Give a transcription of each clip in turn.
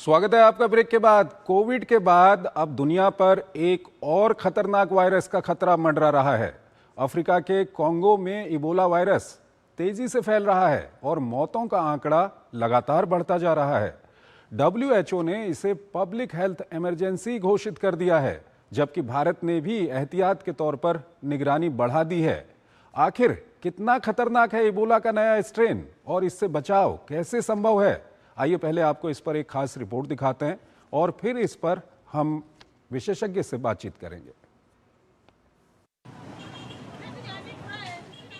स्वागत है आपका ब्रेक के बाद। कोविड के बाद अब दुनिया पर एक और खतरनाक वायरस का खतरा मंडरा रहा है। अफ्रीका के कॉन्गो में इबोला वायरस तेजी से फैल रहा है और मौतों का आंकड़ा लगातार बढ़ता जा रहा है। WHO ने इसे पब्लिक हेल्थ इमरजेंसी घोषित कर दिया है, जबकि भारत ने भी एहतियात के तौर पर निगरानी बढ़ा दी है। आखिर कितना खतरनाक है इबोला का नया स्ट्रेन और इससे बचाव कैसे संभव है? आइए पहले आपको इस पर एक खास रिपोर्ट दिखाते हैं और फिर इस पर हम विशेषज्ञ से बातचीत करेंगे।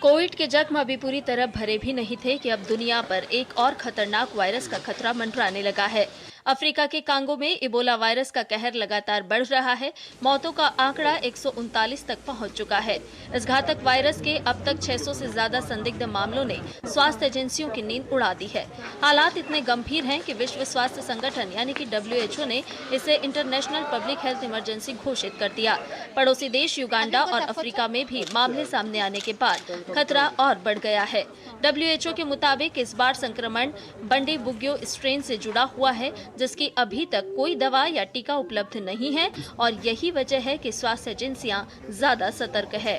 कोविड के जख्म अभी पूरी तरह भरे भी नहीं थे कि अब दुनिया पर एक और खतरनाक वायरस का खतरा मंडराने लगा है। अफ्रीका के कांगो में इबोला वायरस का कहर लगातार बढ़ रहा है। मौतों का आंकड़ा 139 तक पहुंच चुका है। इस घातक वायरस के अब तक 600 से ज्यादा संदिग्ध मामलों ने स्वास्थ्य एजेंसियों की नींद उड़ा दी है। हालात इतने गंभीर हैं कि विश्व स्वास्थ्य संगठन यानी कि WHO ने इसे इंटरनेशनल पब्लिक हेल्थ इमरजेंसी घोषित कर दिया। पड़ोसी देश युगांडा और अफ्रीका में भी मामले सामने आने के बाद खतरा और बढ़ गया है। WHO के मुताबिक इस बार संक्रमण बंडीबुग्यो स्ट्रेन से जुड़ा हुआ है, जिसकी अभी तक कोई दवा या टीका उपलब्ध नहीं है और यही वजह है कि स्वास्थ्य एजेंसियां ज्यादा सतर्क है।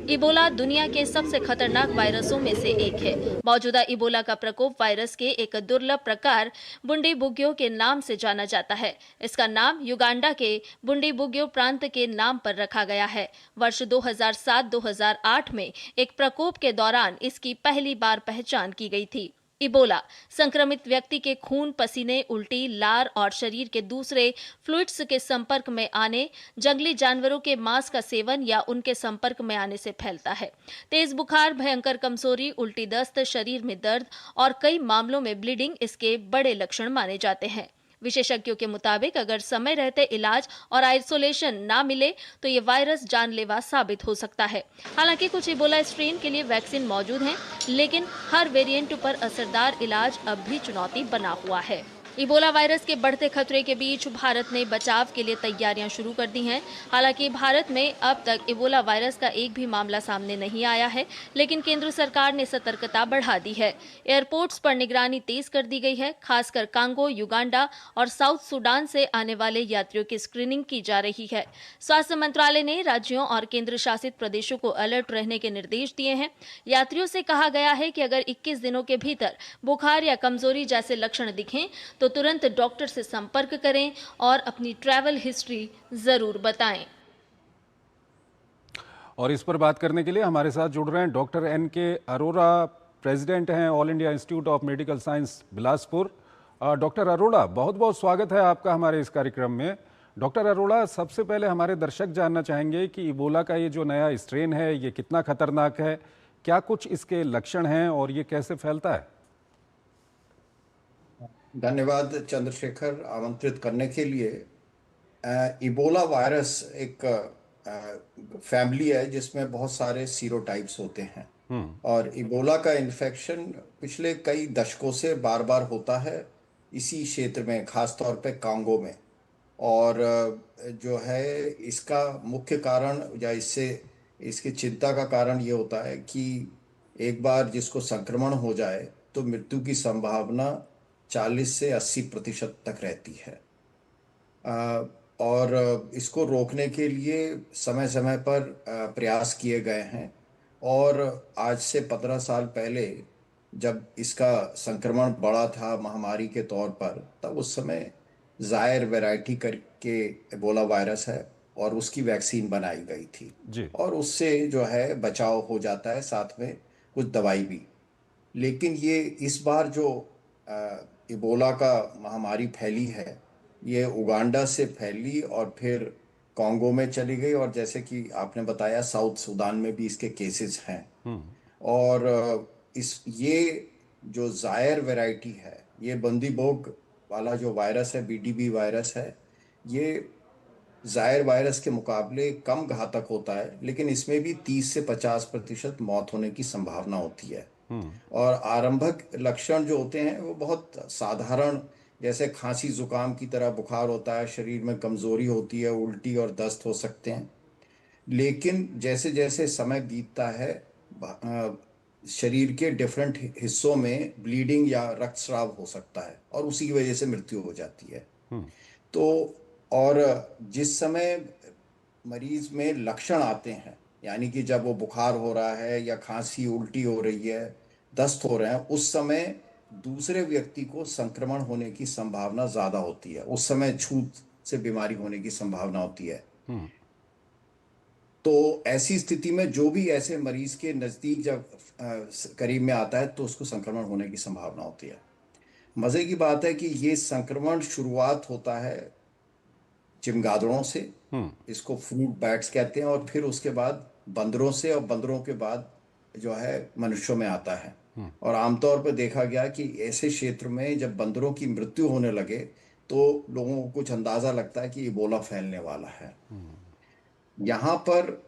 इबोला दुनिया के सबसे खतरनाक वायरसों में से एक है। मौजूदा इबोला का प्रकोप वायरस के एक दुर्लभ प्रकार बुंडीबुग्यो के नाम से जाना जाता है। इसका नाम युगांडा के बुंडीबुग्यो प्रांत के नाम पर रखा गया है। वर्ष 2007-2008 में एक प्रकोप के दौरान इसकी पहली बार पहचान की गई थी। इबोला संक्रमित व्यक्ति के खून, पसीने, उल्टी, लार और शरीर के दूसरे फ्लूइड्स के संपर्क में आने, जंगली जानवरों के मांस का सेवन या उनके संपर्क में आने से फैलता है। तेज बुखार, भयंकर कमजोरी, उल्टी दस्त, शरीर में दर्द और कई मामलों में ब्लीडिंग इसके बड़े लक्षण माने जाते हैं। विशेषज्ञों के मुताबिक अगर समय रहते इलाज और आइसोलेशन ना मिले तो ये वायरस जानलेवा साबित हो सकता है। हालांकि कुछ इबोला स्ट्रेन के लिए वैक्सीन मौजूद हैं, लेकिन हर वेरिएंट पर असरदार इलाज अब भी चुनौती बना हुआ है। इबोला वायरस के बढ़ते खतरे के बीच भारत ने बचाव के लिए तैयारियां शुरू कर दी हैं। हालांकि भारत में अब तक इबोला वायरस का एक भी मामला सामने नहीं आया है, लेकिन केंद्र सरकार ने सतर्कता बढ़ा दी है। एयरपोर्ट्स पर निगरानी तेज कर दी गई है। खासकर कांगो, युगांडा और साउथ सूडान से आने वाले यात्रियों की स्क्रीनिंग की जा रही है। स्वास्थ्य मंत्रालय ने राज्यों और केंद्र शासित प्रदेशों को अलर्ट रहने के निर्देश दिए हैं। यात्रियों से कहा गया है कि अगर 21 दिनों के भीतर बुखार या कमजोरी जैसे लक्षण दिखें तो तुरंत डॉक्टर से संपर्क करें और अपनी ट्रैवल हिस्ट्री जरूर बताएं। और इस पर बात करने के लिए हमारे साथ जुड़ रहे हैं डॉक्टर NK अरोड़ा, प्रेसिडेंट हैं all India institute of medical science Bilaspur. Doctor Arora, बहुत बहुत स्वागत है आपका हमारे इस कार्यक्रम में। डॉक्टर अरोड़ा, सबसे पहले हमारे दर्शक जानना चाहेंगे कि इबोला का ये जो नया स्ट्रेन है ये कितना खतरनाक है, क्या कुछ इसके लक्षण हैं और ये कैसे फैलता है? धन्यवाद चंद्रशेखर, आमंत्रित करने के लिए। इबोला वायरस एक फैमिली है जिसमें बहुत सारे सीरोटाइप्स होते हैं और इबोला का इन्फेक्शन पिछले कई दशकों से बार बार होता है इसी क्षेत्र में, खास तौर पे कांगो में। और जो है इसका मुख्य कारण या इसकी चिंता का कारण ये होता है कि एक बार जिसको संक्रमण हो जाए तो मृत्यु की संभावना 40 से 80% तक रहती है। और इसको रोकने के लिए समय समय पर प्रयास किए गए हैं और आज से 15 साल पहले जब इसका संक्रमण बढ़ा था महामारी के तौर पर, तब उस समय जायर वैरायटी करके इबोला वायरस है और उसकी वैक्सीन बनाई गई थी जी। और उससे जो है बचाव हो जाता है, साथ में कुछ दवाई भी। लेकिन ये इस बार जो इबोला का महामारी फैली है, ये उगांडा से फैली और फिर कॉन्गो में चली गई और जैसे कि आपने बताया साउथ सूडान में भी इसके केसेस हैं। और ये जो जायर वैरायटी है, ये बंदीबोग वाला जो वायरस है, BDB वायरस है, ये जायर वायरस के मुकाबले कम घातक होता है, लेकिन इसमें भी 30 से 50% मौत होने की संभावना होती है। और आरंभिक लक्षण जो होते हैं वो बहुत साधारण, जैसे खांसी जुकाम की तरह बुखार होता है, शरीर में कमजोरी होती है, उल्टी और दस्त हो सकते हैं। लेकिन जैसे जैसे समय बीतता है शरीर के डिफरेंट हिस्सों में ब्लीडिंग या रक्तस्राव हो सकता है और उसी की वजह से मृत्यु हो जाती है। तो और जिस समय मरीज में लक्षण आते हैं, यानी कि जब वो बुखार हो रहा है या खांसी उल्टी हो रही है, दस्त हो रहे हैं, उस समय दूसरे व्यक्ति को संक्रमण होने की संभावना ज्यादा होती है। उस समय छूत से बीमारी होने की संभावना होती है। तो ऐसी स्थिति में जो भी ऐसे मरीज के नजदीक जब करीब में आता है तो उसको संक्रमण होने की संभावना होती है। मजे की बात है कि ये संक्रमण शुरुआत होता है चमगादड़ों से, इसको फ्रूट बैट्स कहते हैं, और फिर उसके बाद बंदरों से, और बंदरों के बाद जो है मनुष्यों में आता है। और आमतौर पर देखा गया कि ऐसे क्षेत्र में जब बंदरों की मृत्यु होने लगे तो लोगों को कुछ अंदाजा लगता है कि इबोला फैलने वाला है। यहाँ पर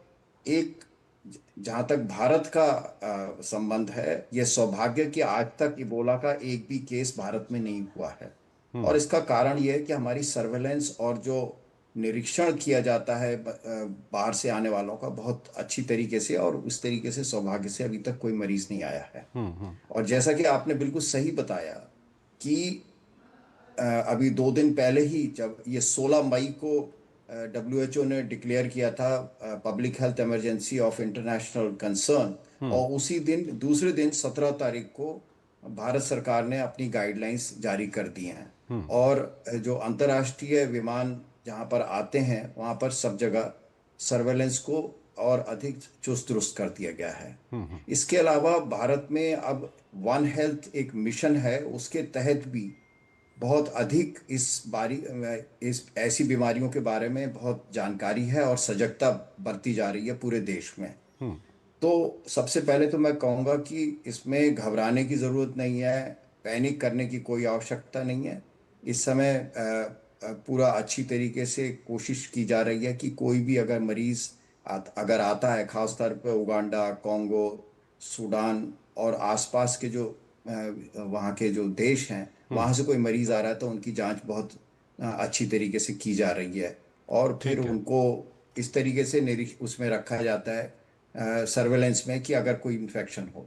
एक, जहाँ तक भारत का संबंध है, यह सौभाग्य कि आज तक इबोला का एक भी केस भारत में नहीं हुआ है। और इसका कारण यह है कि हमारी सर्वेलेंस और जो निरीक्षण किया जाता है बाहर से आने वालों का बहुत अच्छी तरीके से, और इस तरीके से सौभाग्य से अभी तक कोई मरीज नहीं आया है। और जैसा कि आपने बिल्कुल सही बताया कि अभी 2 दिन पहले ही जब ये 16 मई को WHO ने डिक्लेयर किया था public health emergency of international concern, और उसी दिन दूसरे दिन 17 तारीख को भारत सरकार ने अपनी गाइडलाइंस जारी कर दी हैं। और जो अंतर्राष्ट्रीय विमान जहां पर आते हैं वहां पर सब जगह सर्वेलेंस को और अधिक चुस्त दुरुस्त कर दिया गया है। इसके अलावा भारत में अब वन हेल्थ एक मिशन है, उसके तहत भी बहुत अधिक इस ऐसी बीमारियों के बारे में बहुत जानकारी है और सजगता बरती जा रही है पूरे देश में। तो सबसे पहले तो मैं कहूँगा कि इसमें घबराने की ज़रूरत नहीं है, पैनिक करने की कोई आवश्यकता नहीं है। इस समय पूरा अच्छी तरीके से कोशिश की जा रही है कि कोई भी अगर मरीज़ अगर आता है, ख़ासतौर पर उगांडा, कॉन्गो, सूडान और आसपास के जो वहाँ के जो देश हैं, वहाँ से कोई मरीज़ आ रहा है तो उनकी जांच बहुत अच्छी तरीके से की जा रही है, और फिर उनको इस तरीके से उसमें रखा जाता है सर्वेलेंस में कि अगर कोई इन्फेक्शन हो।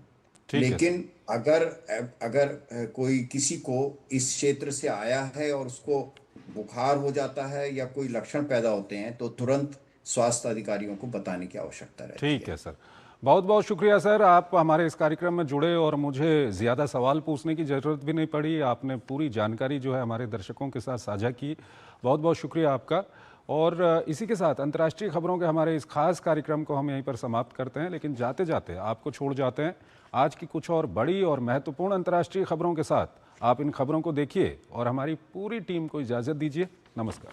लेकिन अगर कोई किसी को इस क्षेत्र से आया है और उसको बुखार हो जाता है या कोई लक्षण पैदा होते हैं तो तुरंत स्वास्थ्य अधिकारियों को बताने की आवश्यकता रहती है। ठीक है सर, बहुत बहुत शुक्रिया सर, आप हमारे इस कार्यक्रम में जुड़े और मुझे ज़्यादा सवाल पूछने की ज़रूरत भी नहीं पड़ी। आपने पूरी जानकारी जो है हमारे दर्शकों के साथ साझा की, बहुत बहुत शुक्रिया आपका। और इसी के साथ अंतर्राष्ट्रीय खबरों के हमारे इस खास कार्यक्रम को हम यहीं पर समाप्त करते हैं, लेकिन जाते जाते आपको छोड़ जाते हैं आज की कुछ और बड़ी और महत्वपूर्ण अंतर्राष्ट्रीय खबरों के साथ। आप इन खबरों को देखिए और हमारी पूरी टीम को इजाज़त दीजिए। नमस्कार।